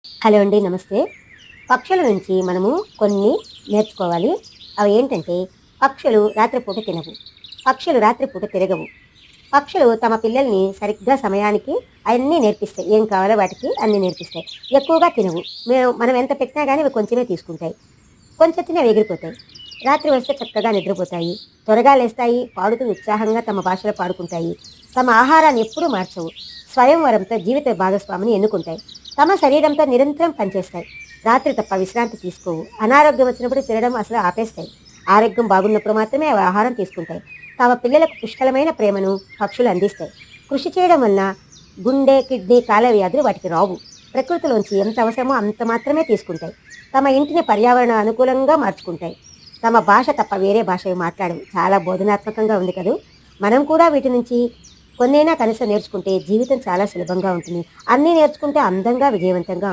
Hello అండి. నమస్తే. పక్షుల నుంచి మనము కొన్ని నేర్చుకోవాలి. అవి ఏంటంటే, పక్షులు రాత్రిపూట తినవు. పక్షులు రాత్రిపూట తిరగవు. పక్షులు తమ పిల్లల్ని సరిగ్గా సమయానికి అన్నీ నేర్పిస్తాయి. ఏం కావాలో వాటికి అన్నీ నేర్పిస్తాయి. ఎక్కువగా తినవు. మనం ఎంత పెట్టినా గానీ అవి కొంచెమే తీసుకుంటాయి. కొంచెం తిని అవి ఎగిరిపోతాయి. రాత్రి వస్తే చక్కగా నిద్రపోతాయి. త్వరగా లేస్తాయి. పాడుతూ ఉత్సాహంగా తమ భాషలో పాడుకుంటాయి. తమ ఆహారాన్ని ఎప్పుడూ మార్చవు. స్వయంవరంతో జీవిత భాగస్వామిని ఎన్నుకుంటాయి. తమ శరీరంతో నిరంతరం పనిచేస్తాయి. రాత్రి తప్ప విశ్రాంతి తీసుకోవు. అనారోగ్యం వచ్చినప్పుడు తినడం అసలు ఆపేస్తాయి. ఆరోగ్యం బాగున్నప్పుడు మాత్రమే అవి ఆహారం తీసుకుంటాయి. తమ పిల్లలకు పుష్కలమైన ప్రేమను పక్షులు అందిస్తాయి. కృషి చేయడం వలన గుండె, కిడ్నీ, కాళ్ళ వ్యాధులు వాటికి రావు. ప్రకృతిలోంచి ఎంత అవసరమో అంత మాత్రమే తీసుకుంటాయి. తమ ఇంటిని పర్యావరణ అనుకూలంగా మార్చుకుంటాయి. తమ భాష తప్ప వేరే భాష మాట్లాడవు. చాలా బోధనాత్మకంగా ఉంది కదూ! మనం కూడా వీటి నుంచి కొన్నైనా కనీసం నేర్చుకుంటే జీవితం చాలా సులభంగా ఉంటుంది. అన్నీ నేర్చుకుంటే అందంగా, విజయవంతంగా